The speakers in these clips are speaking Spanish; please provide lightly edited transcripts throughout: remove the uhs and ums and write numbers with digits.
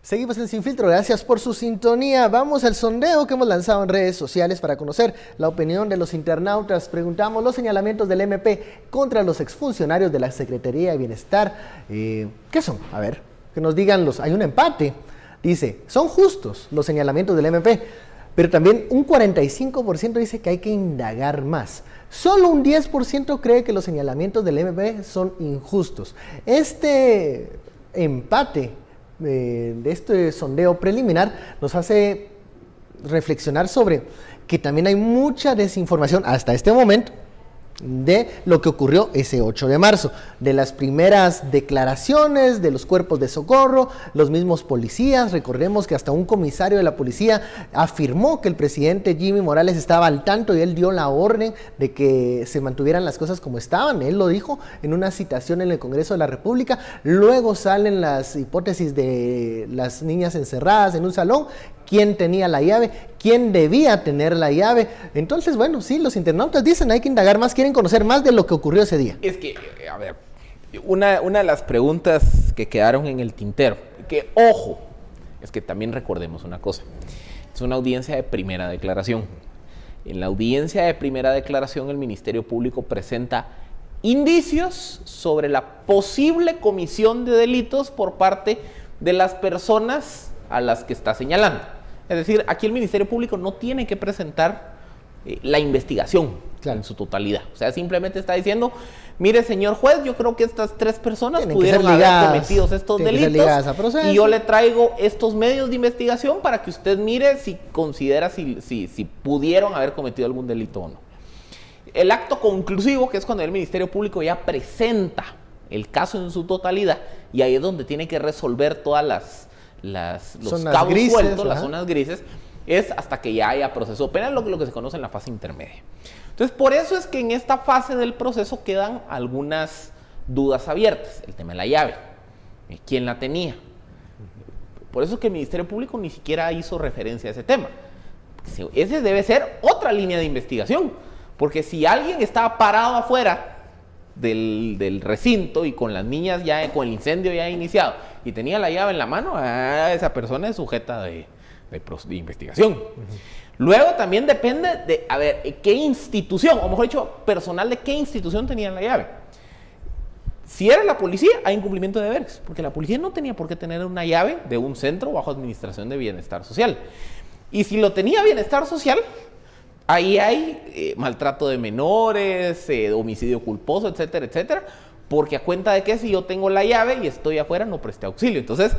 Seguimos en Sin Filtro, gracias por su sintonía. Vamos al sondeo que hemos lanzado en redes sociales para conocer la opinión de los internautas. Preguntamos los señalamientos del MP contra los exfuncionarios de la Secretaría de Bienestar. ¿Qué son? A ver, que nos digan hay un empate. Dice, son justos los señalamientos del MP, pero también un 45% dice que hay que indagar más. Solo un 10% cree que los señalamientos del MP son injustos. Este empate de este sondeo preliminar nos hace reflexionar sobre que también hay mucha desinformación hasta este momento de lo que ocurrió ese 8 de marzo, de las primeras declaraciones de los cuerpos de socorro, los mismos policías. Recordemos que hasta un comisario de la policía afirmó que el presidente Jimmy Morales estaba al tanto y él dio la orden de que se mantuvieran las cosas como estaban. Él lo dijo en una citación en el Congreso de la República. Luego salen las hipótesis de las niñas encerradas en un salón, quién tenía la llave, quién debía tener la llave. Entonces, bueno, sí, los internautas dicen hay que indagar más, quieren conocer más de lo que ocurrió ese día. Es que, a ver, una de las preguntas que quedaron en el tintero, que ojo, es que también recordemos una cosa, es una audiencia de primera declaración. En la audiencia de primera declaración el Ministerio Público presenta indicios sobre la posible comisión de delitos por parte de las personas a las que está señalando. Es decir, aquí el Ministerio Público no tiene que presentar la investigación en su totalidad. O sea, simplemente está diciendo, mire, señor juez, yo creo que estas 3 personas pudieron haber cometido estos delitos y yo le traigo estos medios de investigación para que usted mire si considera si pudieron haber cometido algún delito o no. El acto conclusivo, que es cuando el Ministerio Público ya presenta el caso en su totalidad, y ahí es donde tiene que resolver todas los cabos grises, sueltos, las zonas grises, es hasta que ya haya proceso penal, lo que se conoce en la fase intermedia. Entonces, por eso es que en esta fase del proceso quedan algunas dudas abiertas. El tema de la llave, ¿quién la tenía? Por eso es que el Ministerio Público ni siquiera hizo referencia a ese tema. Ese debe ser otra línea de investigación, porque si alguien estaba parado afuera del recinto y con las niñas ya, con el incendio ya iniciado, y tenía la llave en la mano, esa persona es sujeta de investigación. Luego también depende de, a ver, qué institución, o mejor dicho, personal de qué institución tenía la llave. Si era la policía, hay incumplimiento de deberes, porque la policía no tenía por qué tener una llave de un centro bajo administración de bienestar social. Y si lo tenía bienestar social, ahí hay maltrato de menores, homicidio culposo, etcétera, etcétera, porque a cuenta de que si yo tengo la llave y estoy afuera no presté auxilio. Entonces,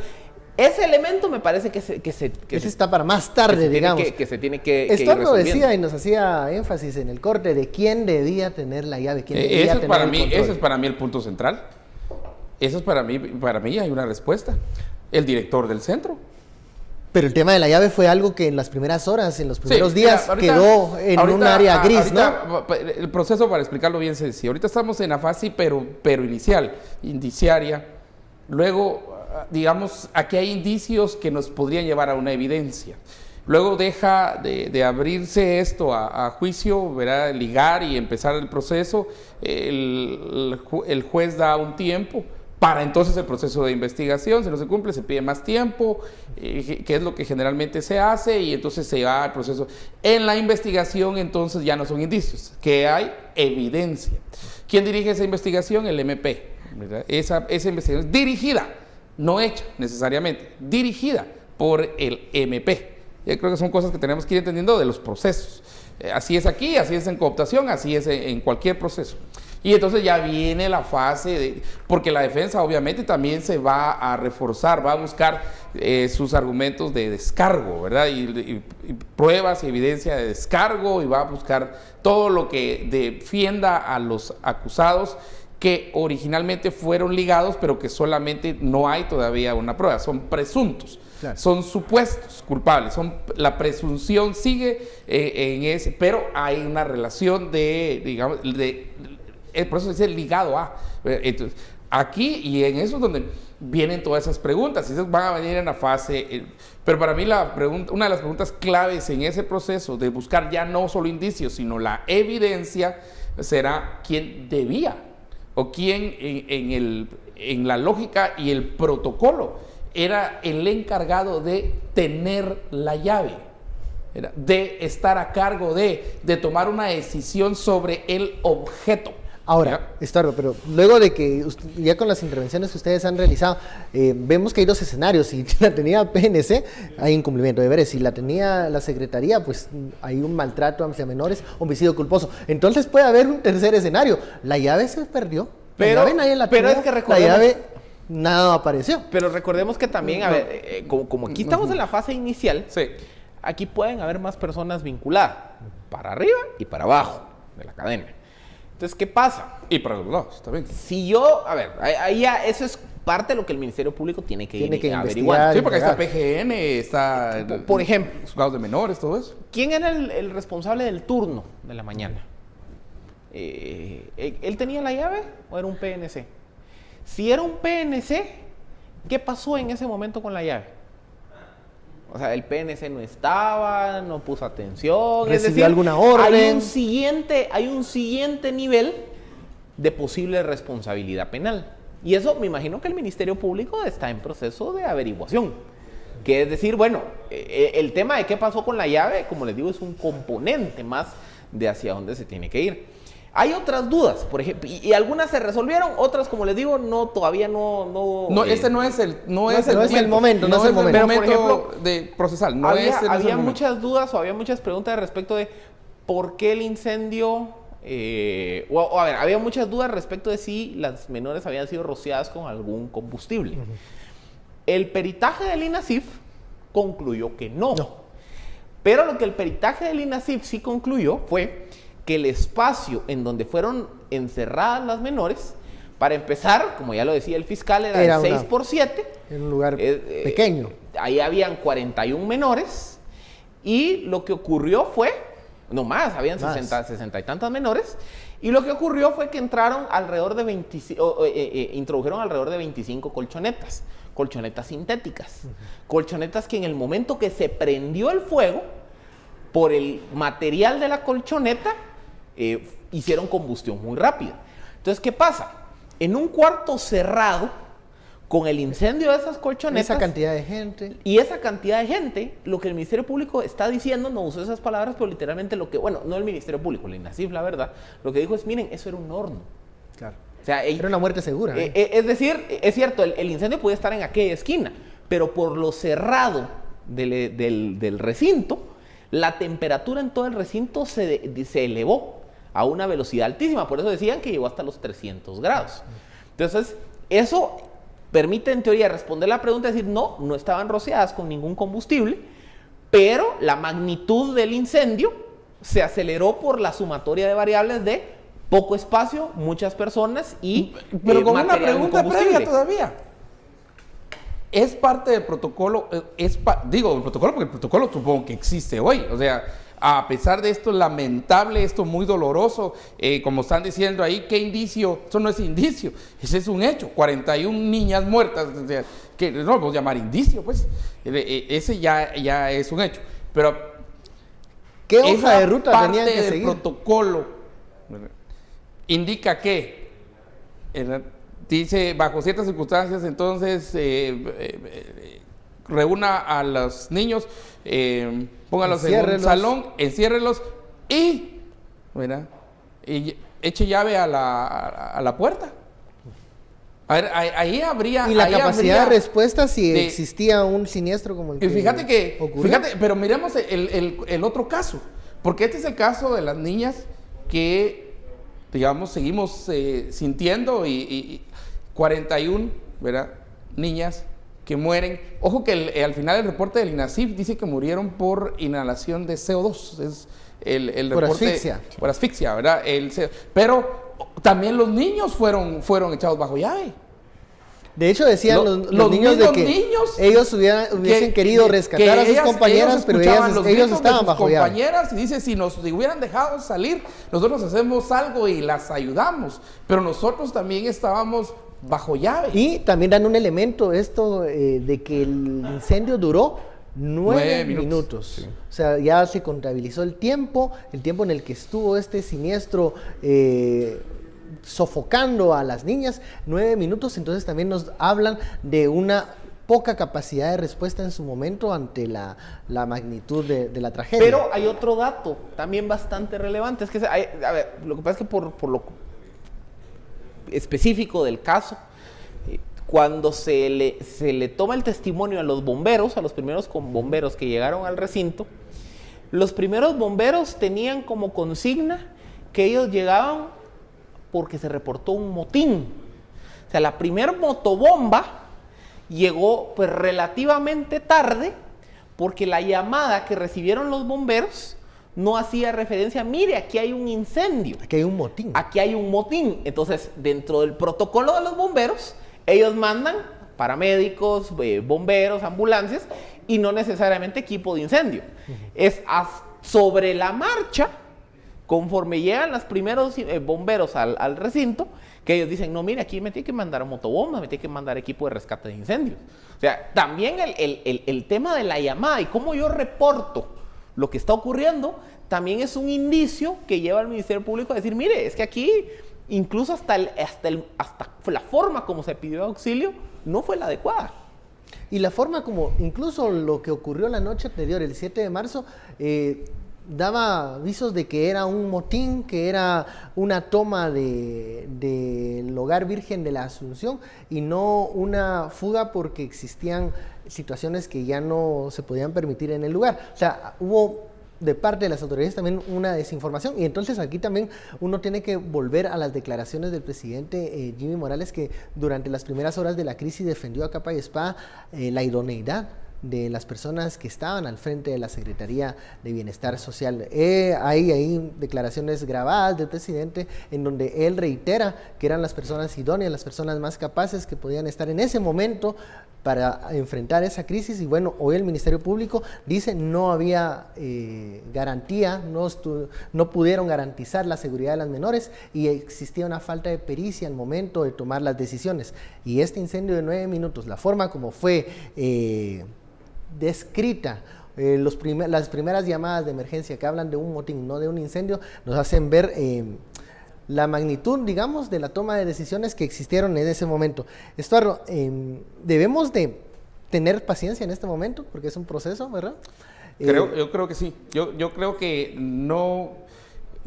ese elemento me parece que ese está para más tarde, digamos. Que se tiene que Esto lo decía y nos hacía énfasis en el corte de quién debía tener la llave, quién debía tener el control. Ese es para mí el punto central. Eso es para mí hay una respuesta. El director del centro. Pero el tema de la llave fue algo que en las primeras horas, en los primeros días, quedó en un área gris, ¿no? El proceso, para explicarlo bien sencillo, ahorita estamos en la fase pero inicial, indiciaria. Luego, digamos, aquí hay indicios que nos podrían llevar a una evidencia. Luego deja de abrirse esto a juicio, ¿verdad? Ligar y empezar el proceso. El juez da un tiempo para entonces el proceso de investigación. Si no se cumple, se pide más tiempo, que es lo que generalmente se hace, y entonces se va al proceso. En la investigación, entonces, ya no son indicios, que hay evidencia. ¿Quién dirige esa investigación? El MP, ¿verdad? Esa investigación es dirigida, no hecha necesariamente, dirigida por el MP. Yo creo que son cosas que tenemos que ir entendiendo de los procesos. Así es aquí, así es en cooptación, así es en cualquier proceso. Y entonces ya viene la fase porque la defensa obviamente también se va a reforzar, va a buscar sus argumentos de descargo, ¿verdad? Y pruebas y evidencia de descargo, y va a buscar todo lo que defienda a los acusados que originalmente fueron ligados, pero que solamente no hay todavía una prueba, son presuntos. Claro. Son supuestos culpables, la presunción sigue en ese, pero hay una relación digamos, por eso se dice ligado a. Entonces, aquí y en eso es donde vienen todas esas preguntas, y esas van a venir en la fase, pero para mí una de las preguntas claves en ese proceso de buscar ya no solo indicios, sino la evidencia, será quién debía, o quién en la lógica y el protocolo era el encargado de tener la llave, de estar a cargo de tomar una decisión sobre el objeto. Ahora, Estorbo, pero luego de que ya con las intervenciones que ustedes han realizado, vemos que hay dos escenarios. Si la tenía PNC, hay incumplimiento de deberes. Si la tenía la Secretaría, pues hay un maltrato hacia menores, homicidio culposo. Entonces puede haber un tercer escenario. La llave se perdió. Pero, la llave nadie la pero tuvo, es que recordemos, la llave nada apareció. Pero recordemos que también, a ver, como aquí estamos en la fase inicial, Sí. aquí pueden haber más personas vinculadas, para arriba y para abajo de la cadena. Entonces, ¿qué pasa? Y para los lados también. Si yo, a ver, ahí ya eso es parte de lo que el Ministerio Público tiene que averiguar. investigar. Sí, porque ahí está PGN, está... Por ejemplo, juzgados de menores, todo eso. ¿quién era el responsable del turno de la mañana? ¿Él tenía la llave o era un PNC? Si era un PNC, ¿qué pasó en ese momento con la llave? O sea, el PNC no estaba, no puso atención. ¿Recibió alguna orden? Hay un siguiente nivel de posible responsabilidad penal. Y eso me imagino que el Ministerio Público está en proceso de averiguación. Que es decir, bueno, el tema de qué pasó con la llave, como les digo, es un componente más de hacia dónde se tiene que ir. Hay otras dudas, por ejemplo, y algunas se resolvieron, otras, como les digo, todavía no. Este no es el momento. Pero, por ejemplo, de procesal. Había muchas dudas o había muchas preguntas respecto de por qué el incendio. A ver, había muchas dudas respecto de si las menores habían sido rociadas con algún combustible. El peritaje del INASIF concluyó que no. Pero lo que el peritaje del INASIF sí concluyó fue que el espacio en donde fueron encerradas las menores, para empezar, como ya lo decía el fiscal, era de 6x7. En un lugar pequeño. Ahí habían 41 menores y lo que ocurrió fue, no más, habían 60 y tantas menores, y lo que ocurrió fue que entraron alrededor de introdujeron alrededor de 25 colchonetas sintéticas, colchonetas que en el momento que se prendió el fuego, por el material de la colchoneta, hicieron combustión muy rápida. Entonces, ¿qué pasa? En un cuarto cerrado, con el incendio de esas colchonetas... Esa cantidad de gente. Y esa cantidad de gente, lo que el Ministerio Público está diciendo, no usó esas palabras, pero literalmente lo que... Bueno, no el Ministerio Público, el INASIF, la verdad, lo que dijo es, miren, eso era un horno. Claro. O sea, era una muerte segura. Es decir, es cierto, el incendio podía estar en aquella esquina, pero por lo cerrado del recinto, la temperatura en todo el recinto se elevó a una velocidad altísima. Por eso decían que llegó hasta los 300 grados. Entonces, eso permite en teoría responder la pregunta y decir, no estaban rociadas con ningún combustible, pero la magnitud del incendio se aceleró por la sumatoria de variables de poco espacio, muchas personas y pero con una pregunta previa todavía. Es parte del protocolo, digo el protocolo porque el protocolo supongo que existe hoy, o sea, a pesar de esto lamentable, esto muy doloroso, como están diciendo ahí, ¿qué indicio? Eso no es indicio, ese es un hecho, 41 niñas muertas, o sea, que no lo podemos llamar indicio, pues, ese ya es un hecho, pero ¿qué hoja de ruta tenían que seguir? El protocolo indica que dice, bajo ciertas circunstancias, entonces, reúna a los niños, póngalos en un salón, enciérrelos y eche llave a la puerta. A ver, ahí habría... Y la capacidad de respuesta si existía un siniestro como el que Fíjate, pero miremos el otro caso, porque este es el caso de las niñas que, digamos, seguimos sintiendo y 41, ¿verdad? Niñas que mueren. Ojo que al final el reporte del INASIF dice que murieron por inhalación de CO2. Es el por reporte, asfixia. Por asfixia, ¿verdad? Pero también los niños fueron echados bajo llave. De hecho, decían los niños de que ellos hubiesen querido rescatar a sus compañeras, pero ellos estaban bajo llave. Compañeras, y dice, si nos hubieran dejado salir, nosotros hacemos algo y las ayudamos, pero nosotros también estábamos bajo llave. Y también dan un elemento de que el incendio duró 9 minutos. Sí. O sea, ya se contabilizó el tiempo en el que estuvo este siniestro sofocando a las niñas, 9 minutos. Entonces también nos hablan de una poca capacidad de respuesta en su momento ante la magnitud de la tragedia. Pero hay otro dato también bastante relevante, es que a ver, lo que pasa es que por lo específico del caso, cuando se le toma el testimonio a los bomberos, a los primeros bomberos que llegaron al recinto, los primeros bomberos tenían como consigna que ellos llegaban porque se reportó un motín. O sea, la primer motobomba llegó pues relativamente tarde porque la llamada que recibieron los bomberos no hacía referencia, mire, aquí hay un incendio. Aquí hay un motín. Aquí hay un motín. Entonces, dentro del protocolo de los bomberos, ellos mandan paramédicos, bomberos, ambulancias y no necesariamente equipo de incendio. Es sobre la marcha, conforme llegan los primeros bomberos al recinto, que ellos dicen, no, mire, aquí me tiene que mandar motobomba, me tiene que mandar equipo de rescate de incendios. O sea, también el tema de la llamada y cómo yo reporto lo que está ocurriendo, también es un indicio que lleva al Ministerio Público a decir, mire, es que aquí, incluso hasta la forma como se pidió auxilio, no fue la adecuada. Y la forma como, incluso lo que ocurrió la noche anterior, el 7 de marzo, daba avisos de que era un motín, que era una toma del Hogar Virgen de la Asunción y no una fuga porque existían situaciones que ya no se podían permitir en el lugar. O sea, hubo de parte de las autoridades también una desinformación y entonces aquí también uno tiene que volver a las declaraciones del presidente Jimmy Morales, que durante las primeras horas de la crisis defendió a capa y espada la idoneidad de las personas que estaban al frente de la Secretaría de Bienestar Social. Hay declaraciones grabadas del presidente en donde él reitera que eran las personas idóneas, las personas más capaces que podían estar en ese momento para enfrentar esa crisis. Y bueno, hoy el Ministerio Público dice no había garantía, no pudieron garantizar la seguridad de las menores y existía una falta de pericia al momento de tomar las decisiones. Y este incendio de 9 minutos, la forma como fue descrita, las primeras llamadas de emergencia que hablan de un motín, no de un incendio, nos hacen ver la magnitud, digamos, de la toma de decisiones que existieron en ese momento. Estuardo, debemos de tener paciencia en este momento, porque es un proceso, ¿verdad? Yo creo que sí. Yo creo que no...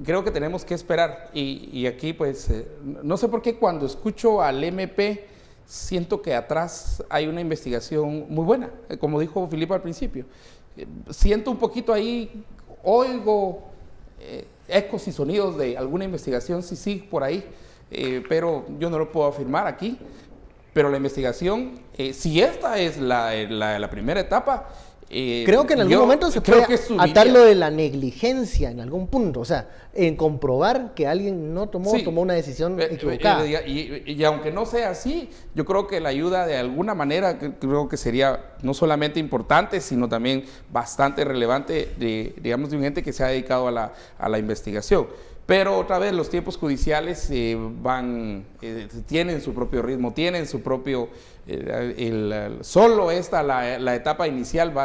Creo que tenemos que esperar. Y aquí, pues, no sé por qué cuando escucho al MP, siento que atrás hay una investigación muy buena, como dijo Filipe al principio. Siento un poquito ahí, oigo ecos y sonidos de alguna investigación, sí, por ahí, pero yo no lo puedo afirmar aquí. Pero la investigación, si esta es la primera etapa, creo que en algún momento se puede atar lo de la negligencia en algún punto, o sea, en comprobar que alguien no tomó una decisión equivocada. Y aunque no sea así, yo creo que la ayuda de alguna manera, creo que sería no solamente importante, sino también bastante relevante digamos, de un ente que se ha dedicado a la investigación. Pero otra vez los tiempos judiciales tienen su propio ritmo, tienen su propio... solo la etapa inicial va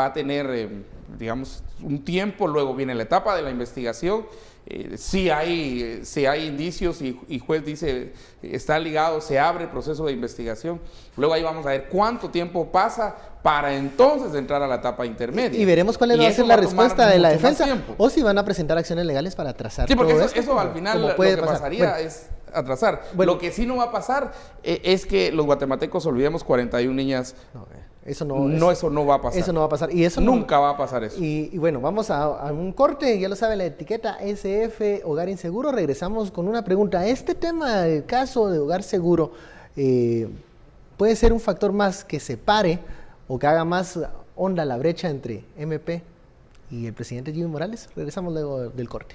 a tener, digamos, un tiempo, luego viene la etapa de la investigación. Si hay indicios y juez dice está ligado, se abre el proceso de investigación. Luego ahí vamos a ver cuánto tiempo pasa para entonces entrar a la etapa intermedia. Y veremos cuál va a ser la respuesta de la defensa o si van a presentar acciones legales para atrasar. Sí, porque todo eso al final lo que pasaría es atrasar. Lo que sí no va a pasar es que los guatemaltecos olvidemos 41 niñas. Eso no va a pasar. Eso no va a pasar. Y eso nunca va a pasar eso. Y bueno, vamos a un corte. Ya lo sabe, la etiqueta SF Hogar Inseguro. Regresamos con una pregunta. Este tema del caso de Hogar Seguro puede ser un factor más que separe o que haga más honda la brecha entre MP y el presidente Jimmy Morales. Regresamos luego del corte.